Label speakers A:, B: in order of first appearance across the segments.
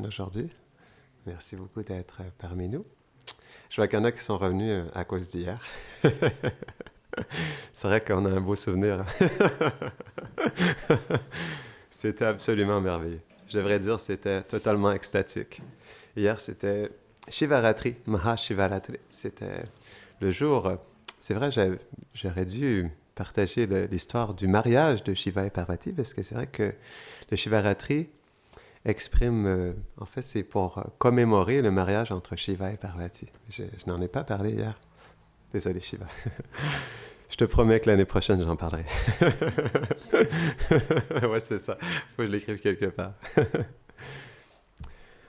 A: aujourd'hui. Merci beaucoup d'être parmi nous. Je vois qu'il y en a qui sont revenus à cause d'hier. C'est vrai qu'on a un beau souvenir. C'était absolument merveilleux. Je devrais dire c'était totalement extatique. Hier, c'était Shivaratri, Mahashivaratri. C'était le jour... C'est vrai, j'aurais dû partager l'histoire du mariage de Shiva et Parvati, parce que c'est vrai que le Shivaratri exprime... en fait, c'est pour commémorer le mariage entre Shiva et Parvati. Je n'en ai pas parlé hier. Désolé, Shiva. Je te promets que l'année prochaine, j'en parlerai. Ouais, c'est ça. Il faut que je l'écrive quelque part.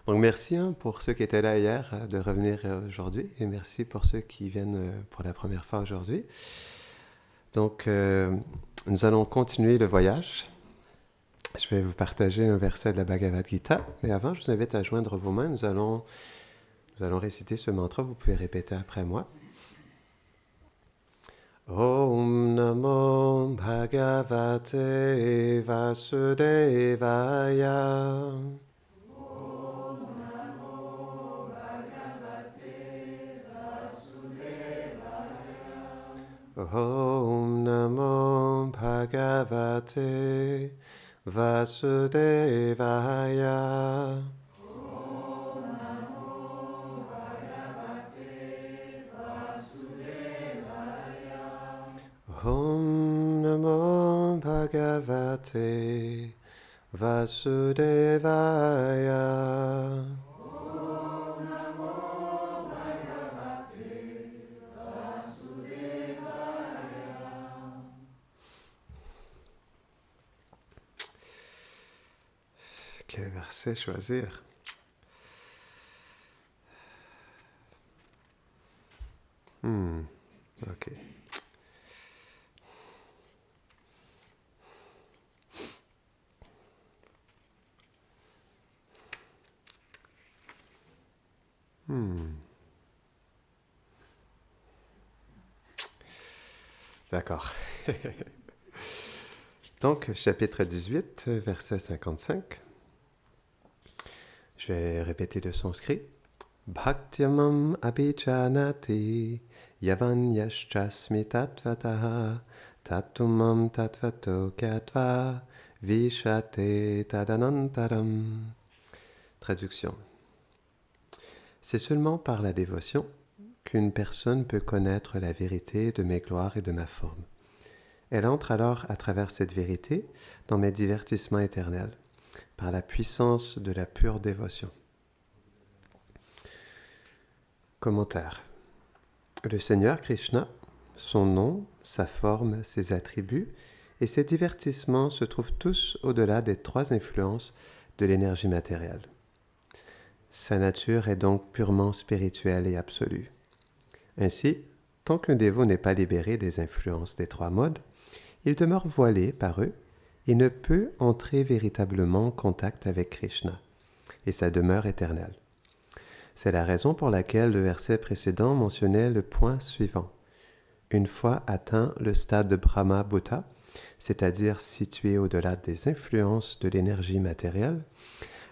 A: Donc, merci pour ceux qui étaient là hier de revenir aujourd'hui. Et merci pour ceux qui viennent pour la première fois aujourd'hui. Donc, nous allons continuer le voyage. Je vais vous partager un verset de la Bhagavad Gita. Mais avant, je vous invite à joindre vos mains. Nous allons réciter ce mantra. Vous pouvez répéter après moi. Om Namo Bhagavate Vasudevaya.
B: Om Namo Bhagavate Vasudevaya.
A: Om Namo Bhagavate Vasudevaya. Om Namo Bhagavate Vasudevaya.
B: Om Namo Bhagavate Vasudevaya.
A: Quel verset choisir? Ok. D'accord. Donc, chapitre 18, verset 55. Je vais répéter le sanskrit. Bhaktyamam abhijanati yavan yashchasmi tatvataha tatumam tatvato gyatva vishate tadanantaram. Traduction. C'est seulement par la dévotion qu'une personne peut connaître la vérité de mes gloires et de ma forme. Elle entre alors à travers cette vérité dans mes divertissements éternels, par la puissance de la pure dévotion. Commentaire. Le Seigneur Krishna, son nom, sa forme, ses attributs et ses divertissements se trouvent tous au-delà des trois influences de l'énergie matérielle. Sa nature est donc purement spirituelle et absolue. Ainsi, tant qu'un dévot n'est pas libéré des influences des trois modes, il demeure voilé par eux et ne peut entrer véritablement en contact avec Krishna et sa demeure éternelle. C'est la raison pour laquelle le verset précédent mentionnait le point suivant. Une fois atteint le stade de Brahma Bhuta, c'est-à-dire situé au-delà des influences de l'énergie matérielle,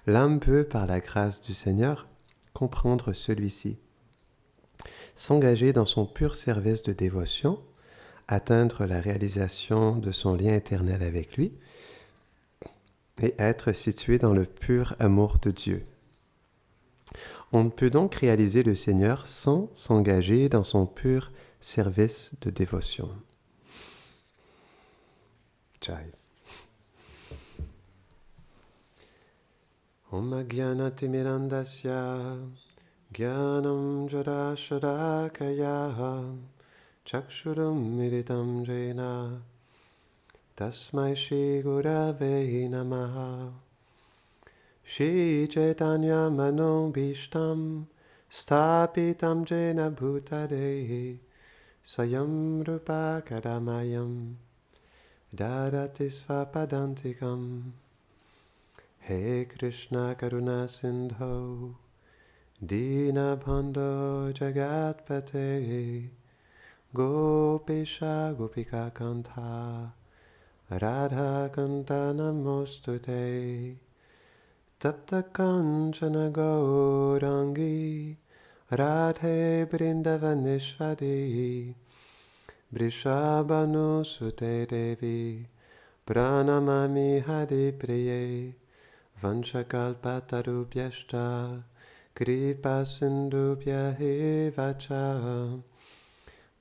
A: l'âme peut, par la grâce du Seigneur, comprendre celui-ci, s'engager dans son pur service de dévotion, atteindre la réalisation de son lien éternel avec lui et être situé dans le pur amour de Dieu. On ne peut donc réaliser le Seigneur sans s'engager dans son pur service de dévotion. Jai. Om Agyanatimirandasya Gyanam Jadasharakaya Chakshurum Miritam Jena Tasmai Shri Gurave Namaha Shri Chaitanya Manobhishtam Stapitam Jena Bhutade Swayam Rupa Kadamayam Dadati Svapadantikam He Krishna Karuna Sindho Dinabandho Jagatpate Gopisha Gopika Kanta Radha Kanta Namostute Tapta Kanchana Gaurangi Radhe Brindavaneshwari Vrishabhanu Sute Devi Pranamami Haripriye Vanchakalpatarubhyashta Kripa Sindhubhya Evacha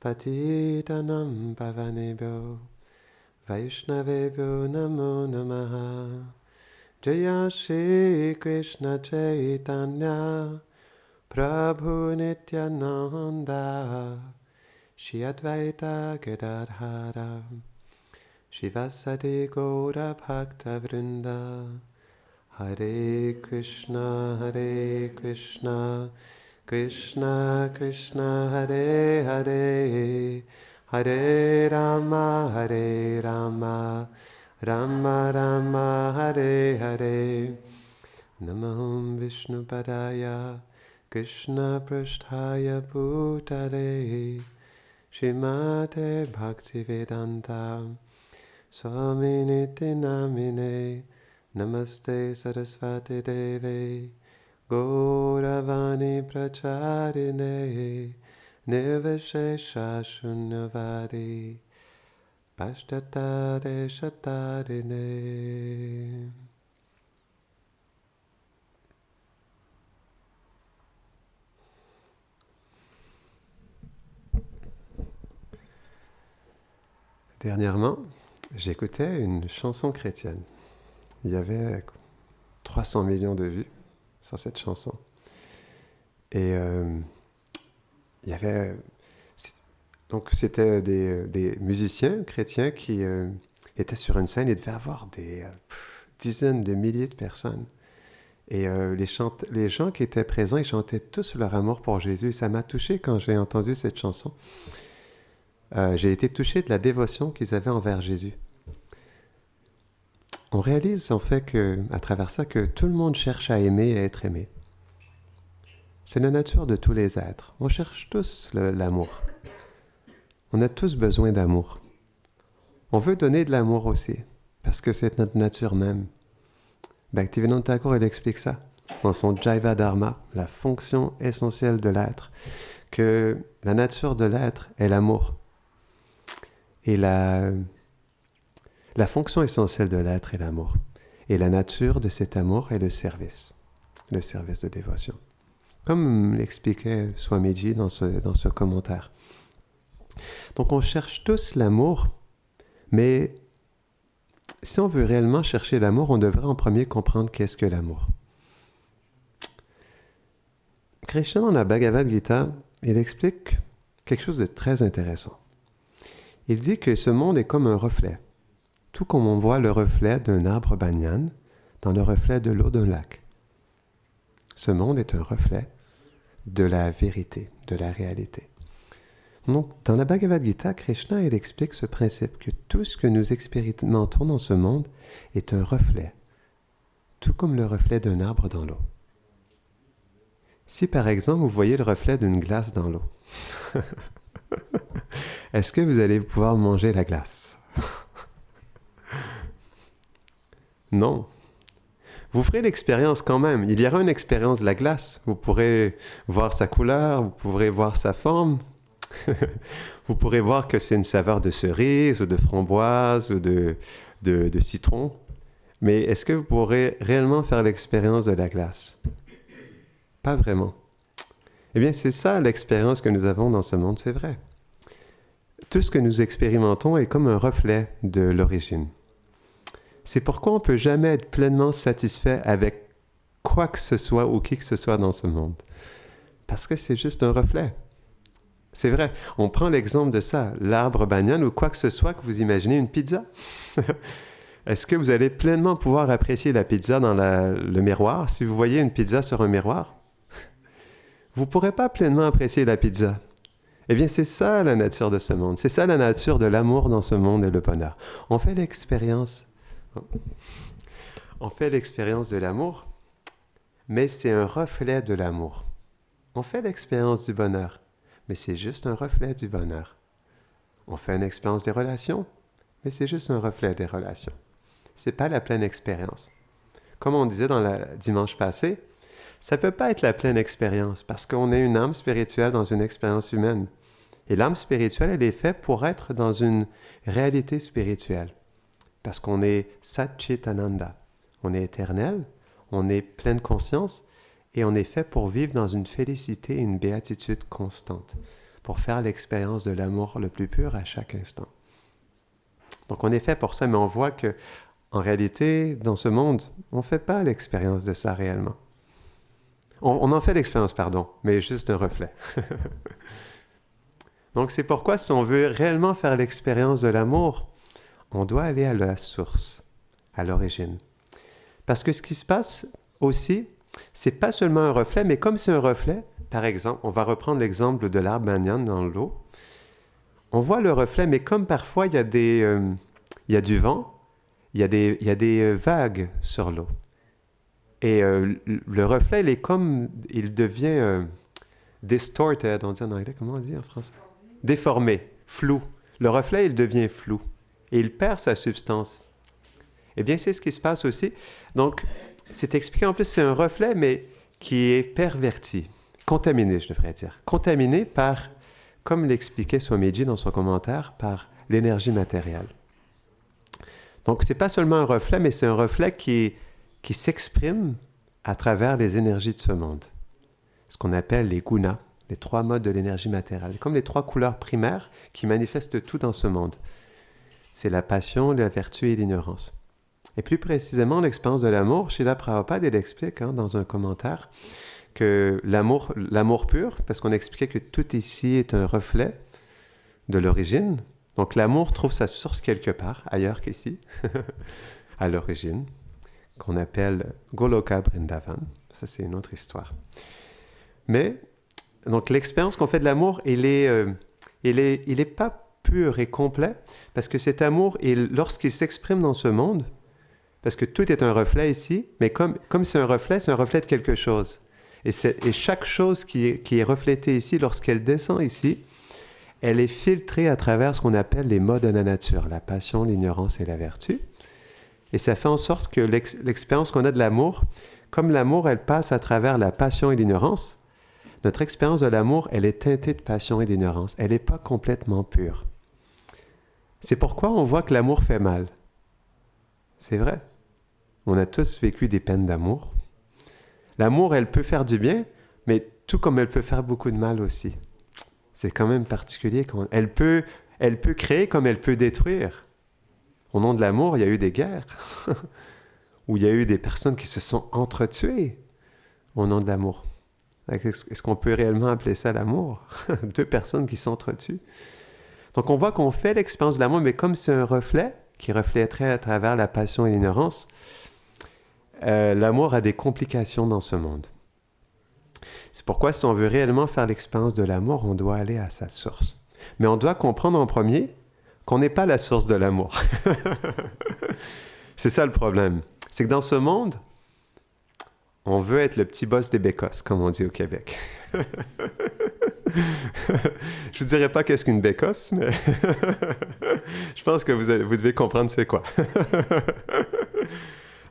A: Patitanam Pavanebhyo Vaishnavebhyo Namo Namaha Jaya Shri Krishna Chaitanya Prabhu Nityananda Shri Advaita Gadadhara Shivasadi Gaura Bhakta Vrinda Hare Krishna Krishna Krishna Hare Hare Hare Rama Rama Rama Hare Hare Namaham Vishnu Padaya Krishna Prasthaya Bhutale Shrimate Bhaktivedanta Swaminiti Namine Namaste Saraswati Deve Gauravani Pracharine Nirvishesha Shunyavadi Pashtata Deshatarine. Dernièrement, j'écoutais une chanson chrétienne. Il y avait 300 millions de vues sur cette chanson. Et il y avait... Donc c'était des musiciens chrétiens qui étaient sur une scène. Il devait y avoir des dizaines de milliers de personnes. Et les gens qui étaient présents, ils chantaient tous leur amour pour Jésus. Et ça m'a touché quand j'ai entendu cette chanson. J'ai été touché de la dévotion qu'ils avaient envers Jésus. On réalise en fait à travers ça que tout le monde cherche à aimer et à être aimé. C'est la nature de tous les êtres. On cherche tous l'amour. On a tous besoin d'amour. On veut donner de l'amour aussi, parce que c'est notre nature même. Bhaktivinoda Thakur, il explique ça dans son Jaiva Dharma, la fonction essentielle de l'être, que la nature de l'être est l'amour. Et la fonction essentielle de l'être est l'amour. Et la nature de cet amour est le service de dévotion. Comme l'expliquait Swamiji dans ce commentaire. Donc on cherche tous l'amour, mais si on veut réellement chercher l'amour, on devrait en premier comprendre qu'est-ce que l'amour. Krishna, dans la Bhagavad Gita, il explique quelque chose de très intéressant. Il dit que ce monde est comme un reflet. Tout comme on voit le reflet d'un arbre banyan dans le reflet de l'eau d'un lac. Ce monde est un reflet de la vérité, de la réalité. Donc, dans la Bhagavad Gita, Krishna, il explique ce principe que tout ce que nous expérimentons dans ce monde est un reflet, tout comme le reflet d'un arbre dans l'eau. Si, par exemple, vous voyez le reflet d'une glace dans l'eau, est-ce que vous allez pouvoir manger la glace? Non. Vous ferez l'expérience quand même. Il y aura une expérience de la glace. Vous pourrez voir sa couleur, vous pourrez voir sa forme. Vous pourrez voir que c'est une saveur de cerise ou de framboise ou de citron. Mais est-ce que vous pourrez réellement faire l'expérience de la glace? Pas vraiment. Eh bien, c'est ça l'expérience que nous avons dans ce monde, c'est vrai. Tout ce que nous expérimentons est comme un reflet de l'origine. C'est pourquoi on ne peut jamais être pleinement satisfait avec quoi que ce soit ou qui que ce soit dans ce monde. Parce que c'est juste un reflet. C'est vrai, on prend l'exemple de ça, l'arbre banyan ou quoi que ce soit que vous imaginez une pizza. Est-ce que vous allez pleinement pouvoir apprécier la pizza dans le miroir si vous voyez une pizza sur un miroir? Vous ne pourrez pas pleinement apprécier la pizza. Eh bien, c'est ça la nature de ce monde. C'est ça la nature de l'amour dans ce monde et le bonheur. On fait l'expérience de l'amour, mais c'est un reflet de l'amour. On fait l'expérience du bonheur, mais c'est juste un reflet du bonheur. On fait une expérience des relations, mais c'est juste un reflet des relations. C'est pas la pleine expérience. comme on disait dans le dimanche passé, ça ne peut pas être la pleine expérience parce qu'on est une âme spirituelle dans une expérience humaine. Et l'âme spirituelle, elle est faite pour être dans une réalité spirituelle. Parce qu'on est Satchitananda. On est éternel, on est pleine conscience et on est fait pour vivre dans une félicité et une béatitude constante, pour faire l'expérience de l'amour le plus pur à chaque instant. Donc on est fait pour ça, mais on voit que en réalité, dans ce monde, on ne fait pas l'expérience de ça réellement. On en fait l'expérience, pardon, mais juste un reflet. Donc c'est pourquoi si on veut réellement faire l'expérience de l'amour, on doit aller à la source, à l'origine. Parce que ce qui se passe aussi, c'est pas seulement un reflet, mais comme c'est un reflet, par exemple, on va reprendre l'exemple de l'arbre banyan dans l'eau. On voit le reflet, mais comme parfois il y a du vent, il y a des vagues sur l'eau. Et le reflet, il devient distorted, on dit en anglais, comment on dit en français? Déformé, flou. Le reflet, il devient flou et il perd sa substance. Eh bien, c'est ce qui se passe aussi. Donc, c'est expliqué, en plus, c'est un reflet, mais qui est perverti, contaminé, je devrais dire. Contaminé par, comme l'expliquait Swamiji dans son commentaire, par l'énergie matérielle. Donc, ce n'est pas seulement un reflet, mais c'est un reflet qui s'exprime à travers les énergies de ce monde. Ce qu'on appelle les gunas, les 3 modes de l'énergie matérielle, comme les 3 couleurs primaires qui manifestent tout dans ce monde. C'est la passion, la vertu et l'ignorance. Et plus précisément, l'expérience de l'amour, Srila Prabhupada, il explique dans un commentaire que l'amour pur, parce qu'on expliquait que tout ici est un reflet de l'origine, donc l'amour trouve sa source quelque part, ailleurs qu'ici, à l'origine, qu'on appelle Goloka Vrindavan. Ça, c'est une autre histoire. Mais, donc l'expérience qu'on fait de l'amour, il est pas pur et complet, parce que cet amour, lorsqu'il s'exprime dans ce monde, parce que tout est un reflet ici, mais comme c'est un reflet de quelque chose. Et chaque chose qui est reflétée ici, lorsqu'elle descend ici, elle est filtrée à travers ce qu'on appelle les modes de la nature, la passion, l'ignorance et la vertu. Et ça fait en sorte que l'expérience qu'on a de l'amour, comme l'amour, elle passe à travers la passion et l'ignorance, notre expérience de l'amour, elle est teintée de passion et d'ignorance. Elle n'est pas complètement pure. C'est pourquoi on voit que l'amour fait mal. C'est vrai. On a tous vécu des peines d'amour. L'amour, elle peut faire du bien, mais tout comme elle peut faire beaucoup de mal aussi. C'est quand même particulier. Elle peut créer comme elle peut détruire. Au nom de l'amour, il y a eu des guerres, où il y a eu des personnes qui se sont entretuées au nom de l'amour. Est-ce qu'on peut réellement appeler ça l'amour? 2 personnes qui s'entretuent. Donc on voit qu'on fait l'expérience de l'amour, mais comme c'est un reflet qui reflèterait à travers la passion et l'ignorance, l'amour a des complications dans ce monde. C'est pourquoi si on veut réellement faire l'expérience de l'amour, on doit aller à sa source. Mais on doit comprendre en premier qu'on n'est pas la source de l'amour. C'est ça le problème. C'est que dans ce monde, on veut être le petit boss des bécosses, comme on dit au Québec. Je vous dirai pas qu'est-ce qu'une bécosse, mais je pense que vous devez comprendre c'est quoi.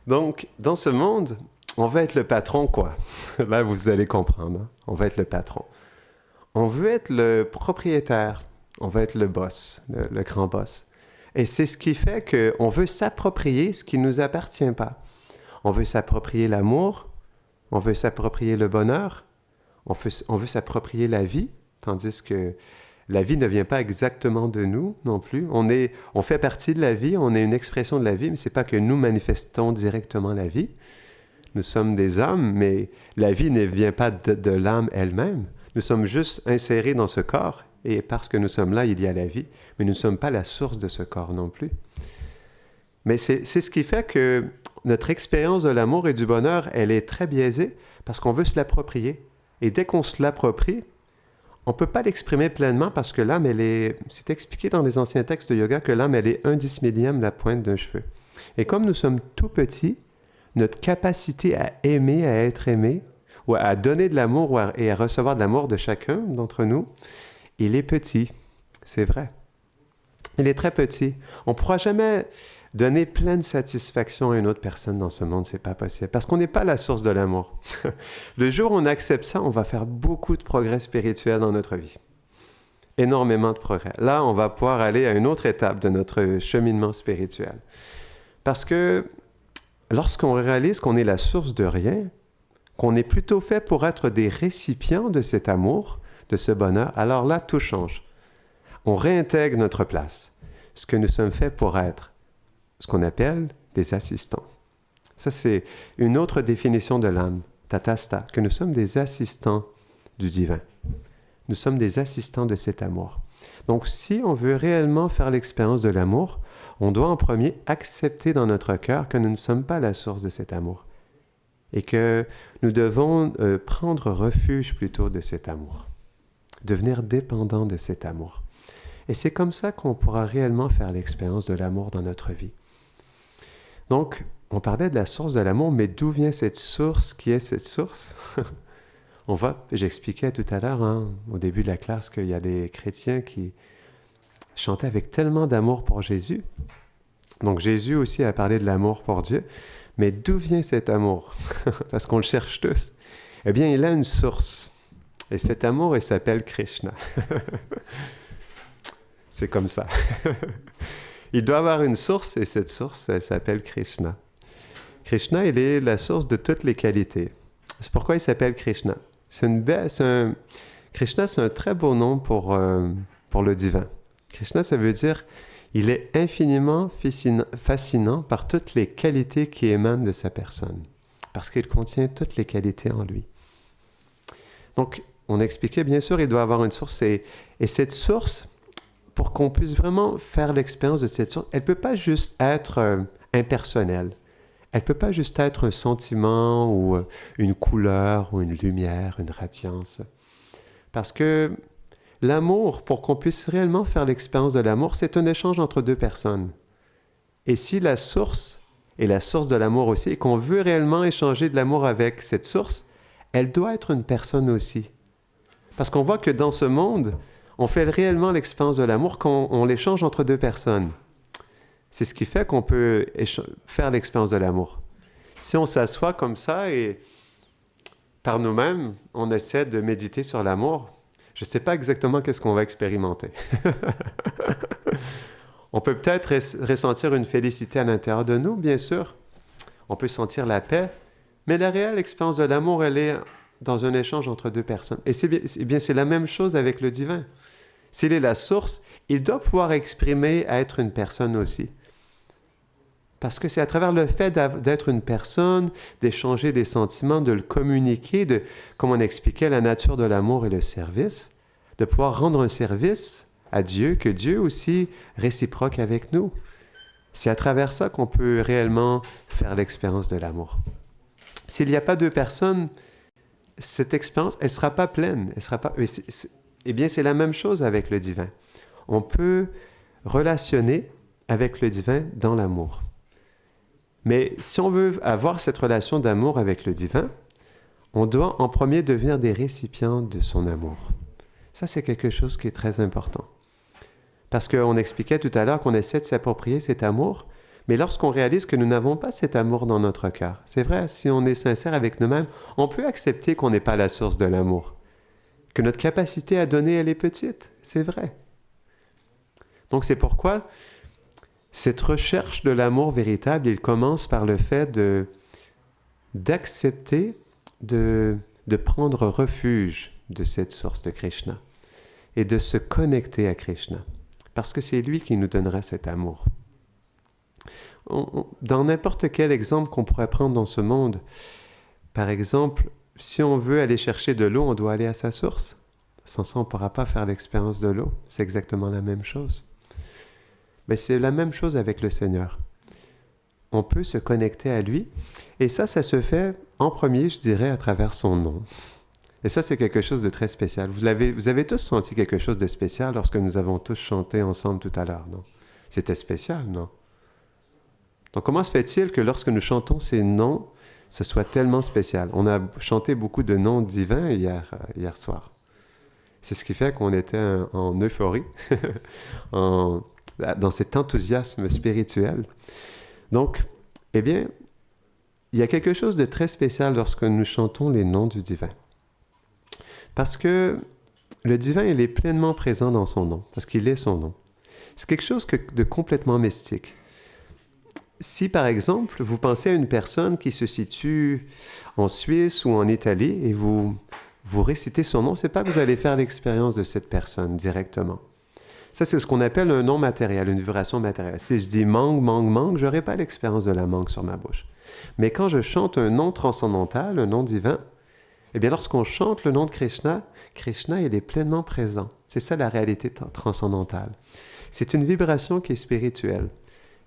A: Donc, dans ce monde, on veut être le patron, quoi. Là, vous allez comprendre. Hein? On veut être le patron. On veut être le propriétaire. On veut être le boss, le grand boss. Et c'est ce qui fait qu'on veut s'approprier ce qui ne nous appartient pas. On veut s'approprier l'amour, on veut s'approprier le bonheur, on veut s'approprier la vie, tandis que la vie ne vient pas exactement de nous non plus. On fait partie de la vie, on est une expression de la vie, mais ce n'est pas que nous manifestons directement la vie. Nous sommes des âmes, mais la vie ne vient pas de l'âme elle-même. Nous sommes juste insérés dans ce corps, et parce que nous sommes là, il y a la vie, mais nous ne sommes pas la source de ce corps non plus. Mais c'est ce qui fait que notre expérience de l'amour et du bonheur, elle est très biaisée, parce qu'on veut se l'approprier. Et dès qu'on se l'approprie, on ne peut pas l'exprimer pleinement, parce que l'âme, c'est expliqué dans les anciens textes de yoga que l'âme, elle est 1/10 la pointe d'un cheveu. Et comme nous sommes tout petits, notre capacité à aimer, à être aimé, ou à donner de l'amour et à recevoir de l'amour de chacun d'entre nous, il est petit, c'est vrai. Il est très petit. On ne pourra jamais Donner pleine satisfaction à une autre personne dans ce monde, c'est pas possible. Parce qu'on n'est pas la source de l'amour. Le jour où on accepte ça, on va faire beaucoup de progrès spirituel dans notre vie. Énormément de progrès. Là, on va pouvoir aller à une autre étape de notre cheminement spirituel. Parce que lorsqu'on réalise qu'on est la source de rien, qu'on est plutôt fait pour être des récipients de cet amour, de ce bonheur, alors là, tout change. On réintègre notre place. Ce que nous sommes faits pour être, ce qu'on appelle des assistants. Ça, c'est une autre définition de l'âme, tatasta, que nous sommes des assistants du divin. Nous sommes des assistants de cet amour. Donc, si on veut réellement faire l'expérience de l'amour, on doit en premier accepter dans notre cœur que nous ne sommes pas la source de cet amour et que nous devons prendre refuge plutôt de cet amour, devenir dépendants de cet amour. Et c'est comme ça qu'on pourra réellement faire l'expérience de l'amour dans notre vie. Donc, on parlait de la source de l'amour, mais d'où vient cette source? Qui est cette source? J'expliquais tout à l'heure, au début de la classe, qu'il y a des chrétiens qui chantaient avec tellement d'amour pour Jésus. Donc, Jésus aussi a parlé de l'amour pour Dieu. Mais d'où vient cet amour? Parce qu'on le cherche tous. Eh bien, il a une source. Et cet amour, il s'appelle Krishna. C'est comme ça. Il doit avoir une source, et cette source, elle s'appelle Krishna. Krishna, il est la source de toutes les qualités. C'est pourquoi il s'appelle Krishna. Krishna, c'est un très beau nom pour le divin. Krishna, ça veut dire il est infiniment fascinant par toutes les qualités qui émanent de sa personne, parce qu'il contient toutes les qualités en lui. Donc, on expliquait, bien sûr, il doit avoir une source, et cette source, pour qu'on puisse vraiment faire l'expérience de cette source, elle ne peut pas juste être impersonnelle. Elle ne peut pas juste être un sentiment ou une couleur ou une lumière, une radiance. Parce que l'amour, pour qu'on puisse réellement faire l'expérience de l'amour, c'est un échange entre deux personnes. Et si la source est la source de l'amour aussi, et qu'on veut réellement échanger de l'amour avec cette source, elle doit être une personne aussi. Parce qu'on voit que dans ce monde, on fait réellement l'expérience de l'amour quand on l'échange entre deux personnes. C'est ce qui fait qu'on peut faire l'expérience de l'amour. Si on s'assoit comme ça et par nous-mêmes, on essaie de méditer sur l'amour, je ne sais pas exactement qu'est-ce qu'on va expérimenter. On peut peut-être ressentir une félicité à l'intérieur de nous, bien sûr. On peut sentir la paix, mais la réelle expérience de l'amour, elle est dans un échange entre deux personnes. Et c'est la même chose avec le divin. S'il est la source, il doit pouvoir exprimer à être une personne aussi. Parce que c'est à travers le fait d'être une personne, d'échanger des sentiments, de le communiquer, comme on expliquait, la nature de l'amour et le service, de pouvoir rendre un service à Dieu, que Dieu aussi réciproque avec nous. C'est à travers ça qu'on peut réellement faire l'expérience de l'amour. S'il n'y a pas deux personnes, cette expérience, elle ne sera pas pleine. Elle sera pas... Eh bien, c'est la même chose avec le divin. On peut relationner avec le divin dans l'amour. Mais si on veut avoir cette relation d'amour avec le divin, on doit en premier devenir des récipients de son amour. Ça, c'est quelque chose qui est très important. Parce qu'on expliquait tout à l'heure qu'on essaie de s'approprier cet amour, mais lorsqu'on réalise que nous n'avons pas cet amour dans notre cœur, c'est vrai, si on est sincère avec nous-mêmes, on peut accepter qu'on n'est pas la source de l'amour. Que notre capacité à donner, elle est petite, c'est vrai. Donc c'est pourquoi cette recherche de l'amour véritable, il commence par le fait d'accepter de prendre refuge de cette source de Krishna et de se connecter à Krishna, parce que c'est lui qui nous donnera cet amour. Dans n'importe quel exemple qu'on pourrait prendre dans ce monde, par exemple, si on veut aller chercher de l'eau, on doit aller à sa source. Sans ça, on ne pourra pas faire l'expérience de l'eau. C'est exactement la même chose. Mais c'est la même chose avec le Seigneur. On peut se connecter à lui, et ça se fait en premier, je dirais, à travers son nom. Et ça, c'est quelque chose de très spécial. Vous avez tous senti quelque chose de spécial lorsque nous avons tous chanté ensemble tout à l'heure, non? C'était spécial, non? Donc, comment se fait-il que lorsque nous chantons ces noms, ce soit tellement spécial? On a chanté beaucoup de noms divins hier soir. C'est ce qui fait qu'on était en euphorie, dans cet enthousiasme spirituel. Donc, eh bien, il y a quelque chose de très spécial lorsque nous chantons les noms du divin. Parce que le divin, il est pleinement présent dans son nom, parce qu'il est son nom. C'est quelque chose de complètement mystique. Si, par exemple, vous pensez à une personne qui se situe en Suisse ou en Italie et vous récitez son nom, c'est pas que vous allez faire l'expérience de cette personne directement. Ça, c'est ce qu'on appelle un nom matériel, une vibration matérielle. Si je dis mangue, mangue, mangue, je n'aurai pas l'expérience de la mangue sur ma bouche. Mais quand je chante un nom transcendantal, un nom divin, eh bien, lorsqu'on chante le nom de Krishna, Krishna, il est pleinement présent. C'est ça la réalité transcendantale. C'est une vibration qui est spirituelle.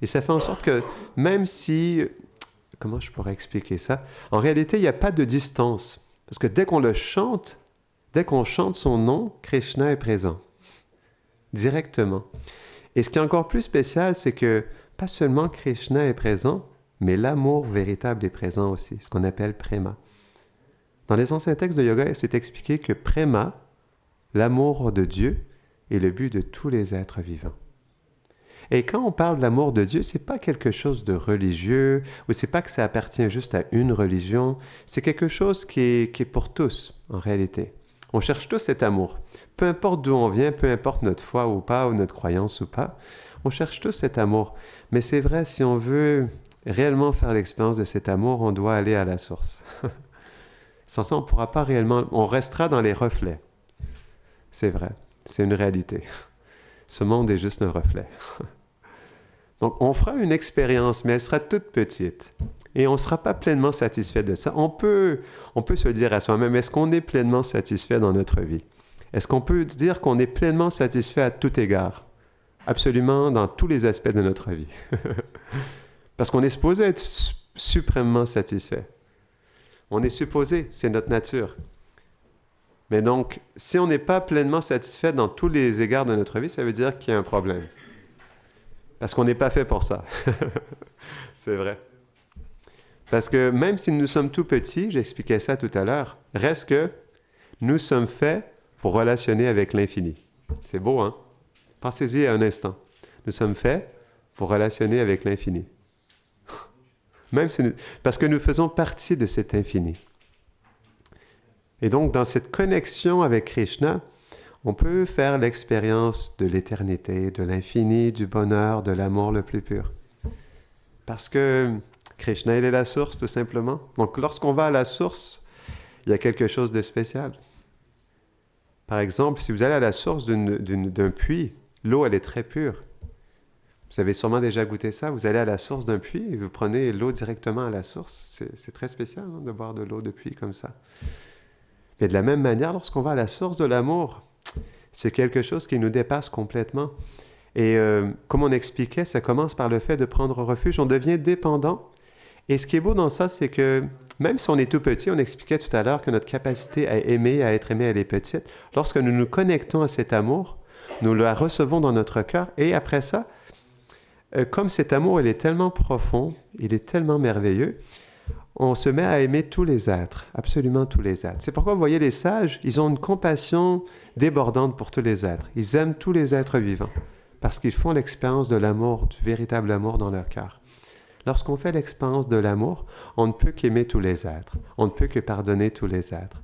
A: Et ça fait en sorte que même si... Comment je pourrais expliquer ça? En réalité, il n'y a pas de distance. Parce que dès qu'on le chante, dès qu'on chante son nom, Krishna est présent. Directement. Et ce qui est encore plus spécial, c'est que pas seulement Krishna est présent, mais l'amour véritable est présent aussi, ce qu'on appelle prema. Dans les anciens textes de yoga, c'est expliqué que prema, l'amour de Dieu, est le but de tous les êtres vivants. Et quand on parle de l'amour de Dieu, c'est pas quelque chose de religieux, ou c'est pas que ça appartient juste à une religion, c'est quelque chose qui est pour tous, en réalité. On cherche tous cet amour. Peu importe d'où on vient, peu importe notre foi ou pas, ou notre croyance ou pas, on cherche tous cet amour. Mais c'est vrai, si on veut réellement faire l'expérience de cet amour, on doit aller à la source. Sans ça, on ne pourra pas réellement... On restera dans les reflets. C'est vrai, c'est une réalité. Ce monde est juste un reflet. Donc, on fera une expérience, mais elle sera toute petite. Et on ne sera pas pleinement satisfait de ça. On peut se dire à soi-même, est-ce qu'on est pleinement satisfait dans notre vie? Est-ce qu'on peut dire qu'on est pleinement satisfait à tout égard? Absolument dans tous les aspects de notre vie. Parce qu'on est supposé être suprêmement satisfait. On est supposé, c'est notre nature. Mais donc, si on n'est pas pleinement satisfait dans tous les égards de notre vie, ça veut dire qu'il y a un problème. Parce qu'on n'est pas fait pour ça. C'est vrai. Parce que même si nous sommes tout petits, j'expliquais ça tout à l'heure, reste que nous sommes faits pour relationner avec l'infini. C'est beau, hein? Pensez-y un instant. Nous sommes faits pour relationner avec l'infini. Même si parce que nous faisons partie de cet infini. Et donc, dans cette connexion avec Krishna, on peut faire l'expérience de l'éternité, de l'infini, du bonheur, de l'amour le plus pur. Parce que Krishna, il est la source, tout simplement. Donc, lorsqu'on va à la source, il y a quelque chose de spécial. Par exemple, si vous allez à la source d'un puits, l'eau, elle est très pure. Vous avez sûrement déjà goûté ça. Vous allez à la source d'un puits et vous prenez l'eau directement à la source. C'est très spécial, hein, de boire de l'eau de puits comme ça. Mais de la même manière, lorsqu'on va à la source de l'amour, c'est quelque chose qui nous dépasse complètement. Et comme on expliquait, ça commence par le fait de prendre refuge. On devient dépendant. Et ce qui est beau dans ça, c'est que même si on est tout petit, on expliquait tout à l'heure que notre capacité à aimer, à être aimé, elle est petite. Lorsque nous nous connectons à cet amour, nous la recevons dans notre cœur. Et après ça, comme cet amour, il est tellement profond, il est tellement merveilleux, on se met à aimer tous les êtres, absolument tous les êtres. C'est pourquoi, vous voyez, les sages, ils ont une compassion débordante pour tous les êtres. Ils aiment tous les êtres vivants parce qu'ils font l'expérience de l'amour, du véritable amour dans leur cœur. Lorsqu'on fait l'expérience de l'amour, on ne peut qu'aimer tous les êtres. On ne peut que pardonner tous les êtres.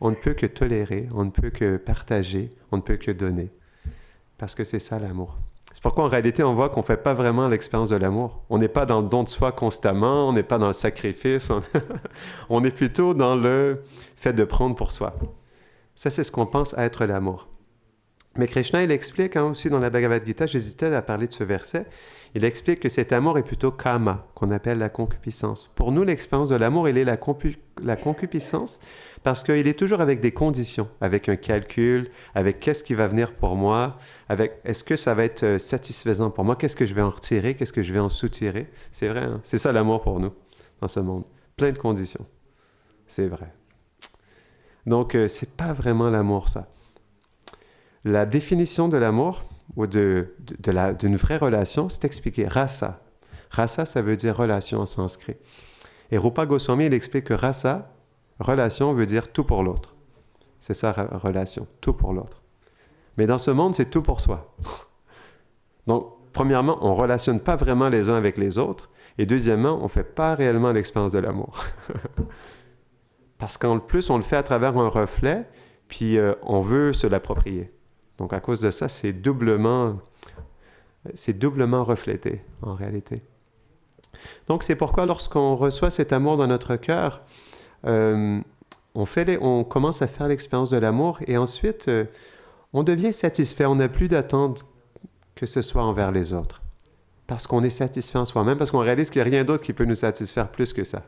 A: On ne peut que tolérer, on ne peut que partager, on ne peut que donner. Parce que c'est ça l'amour. C'est pourquoi en réalité, on voit qu'on ne fait pas vraiment l'expérience de l'amour. On n'est pas dans le don de soi constamment, on n'est pas dans le sacrifice, on est plutôt dans le fait de prendre pour soi. Ça, c'est ce qu'on pense être l'amour. Mais Krishna, il explique aussi dans la Bhagavad Gita, j'hésitais à parler de ce verset, il explique que cet amour est plutôt kama, qu'on appelle la concupiscence. Pour nous, l'expérience de l'amour, il est la concupiscence parce qu'il est toujours avec des conditions, avec un calcul, avec qu'est-ce qui va venir pour moi, avec est-ce que ça va être satisfaisant pour moi, qu'est-ce que je vais en retirer, qu'est-ce que je vais en soutirer. C'est vrai, hein? C'est ça l'amour pour nous, dans ce monde. Plein de conditions. C'est vrai. Donc, c'est pas vraiment l'amour, ça. La définition de l'amour, ou d'une vraie relation, c'est expliqué. Rasa. Rasa, ça veut dire relation en sanskrit. Et Rupa Goswami, il explique que rasa, relation, veut dire tout pour l'autre. C'est ça, relation, tout pour l'autre. Mais dans ce monde, c'est tout pour soi. Donc, premièrement, on ne relationne pas vraiment les uns avec les autres. Et deuxièmement, on ne fait pas réellement l'expérience de l'amour. Parce qu'en plus, on le fait à travers un reflet, puis on veut se l'approprier. Donc à cause de ça, c'est doublement reflété en réalité. Donc c'est pourquoi lorsqu'on reçoit cet amour dans notre cœur, on commence à faire l'expérience de l'amour et ensuite on devient satisfait. On n'a plus d'attente que ce soit envers les autres. Parce qu'on est satisfait en soi-même, parce qu'on réalise qu'il n'y a rien d'autre qui peut nous satisfaire plus que ça.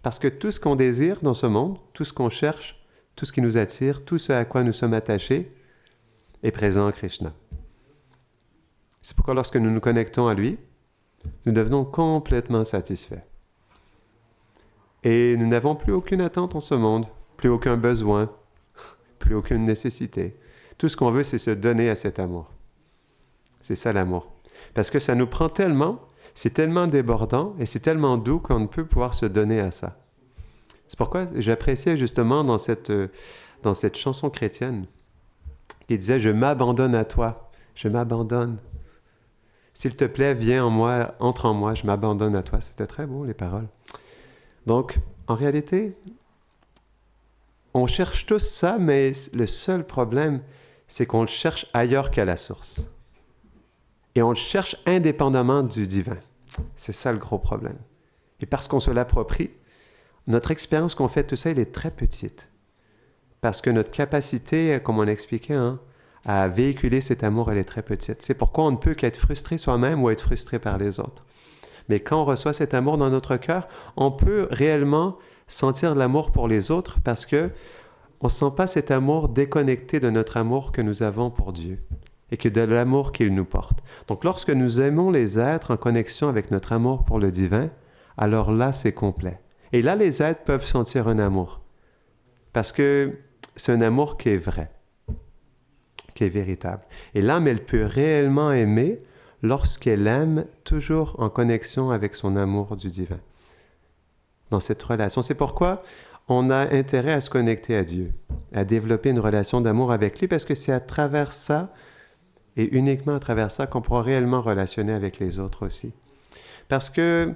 A: Parce que tout ce qu'on désire dans ce monde, tout ce qu'on cherche, tout ce qui nous attire, tout ce à quoi nous sommes attachés, est présent en Krishna. C'est pourquoi lorsque nous nous connectons à lui, nous devenons complètement satisfaits. Et nous n'avons plus aucune attente en ce monde, plus aucun besoin, plus aucune nécessité. Tout ce qu'on veut, c'est se donner à cet amour. C'est ça l'amour. Parce que ça nous prend tellement, c'est tellement débordant et c'est tellement doux qu'on ne peut pouvoir se donner à ça. C'est pourquoi j'appréciais justement dans cette chanson chrétienne qui disait « Je m'abandonne à toi, je m'abandonne. S'il te plaît, viens en moi, entre en moi, je m'abandonne à toi. » C'était très beau, les paroles. Donc, en réalité, on cherche tous ça, mais le seul problème, c'est qu'on le cherche ailleurs qu'à la source. Et on le cherche indépendamment du divin. C'est ça le gros problème. Et parce qu'on se l'approprie, notre expérience qu'on fait de tout ça, elle est très petite. Parce que notre capacité, comme on expliquait, à véhiculer cet amour, elle est très petite. C'est pourquoi on ne peut qu'être frustré soi-même ou être frustré par les autres. Mais quand on reçoit cet amour dans notre cœur, on peut réellement sentir de l'amour pour les autres parce qu'on ne sent pas cet amour déconnecté de notre amour que nous avons pour Dieu et que de l'amour qu'il nous porte. Donc lorsque nous aimons les êtres en connexion avec notre amour pour le divin, alors là, c'est complet. Et là, les êtres peuvent sentir un amour parce que c'est un amour qui est vrai, qui est véritable. Et l'âme, elle peut réellement aimer lorsqu'elle aime toujours en connexion avec son amour du divin. Dans cette relation. C'est pourquoi on a intérêt à se connecter à Dieu, à développer une relation d'amour avec lui, parce que c'est à travers ça, et uniquement à travers ça, qu'on pourra réellement relationner avec les autres aussi. Parce que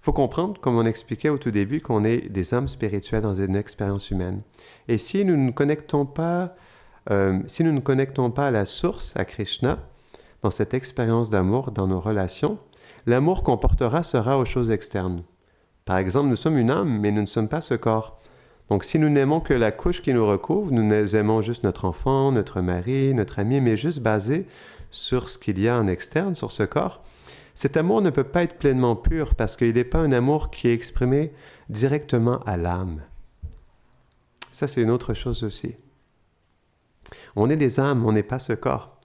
A: faut comprendre, comme on expliquait au tout début, qu'on est des âmes spirituelles dans une expérience humaine. Et si nous ne nous connectons pas à la source, à Krishna, dans cette expérience d'amour, dans nos relations, l'amour qu'on portera sera aux choses externes. Par exemple, nous sommes une âme, mais nous ne sommes pas ce corps. Donc, si nous n'aimons que la couche qui nous recouvre, nous aimons juste notre enfant, notre mari, notre ami, mais juste basé sur ce qu'il y a en externe, sur ce corps, cet amour ne peut pas être pleinement pur parce qu'il n'est pas un amour qui est exprimé directement à l'âme. Ça, c'est une autre chose aussi. On est des âmes, on n'est pas ce corps.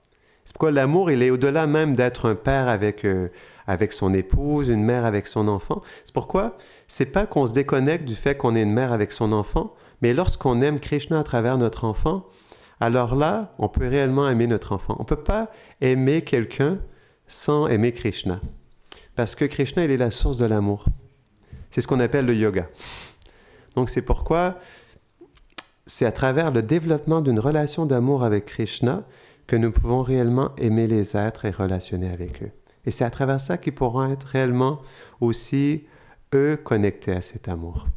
A: C'est pourquoi l'amour, il est au-delà même d'être un père avec son épouse, une mère avec son enfant. C'est pourquoi c'est pas qu'on se déconnecte du fait qu'on est une mère avec son enfant, mais lorsqu'on aime Krishna à travers notre enfant, alors là, on peut réellement aimer notre enfant. On ne peut pas aimer quelqu'un sans aimer Krishna. Parce que Krishna, il est la source de l'amour. C'est ce qu'on appelle le yoga. Donc c'est pourquoi c'est à travers le développement d'une relation d'amour avec Krishna que nous pouvons réellement aimer les êtres et relationner avec eux. Et c'est à travers ça qu'ils pourront être réellement aussi, eux, connectés à cet amour.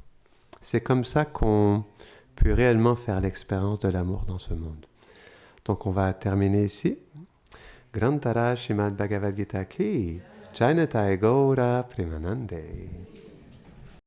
A: C'est comme ça qu'on peut réellement faire l'expérience de l'amour dans ce monde. Donc on va terminer ici. Grantara Srimad Bhagavad Gita ki Jainatai Gaura Premanande.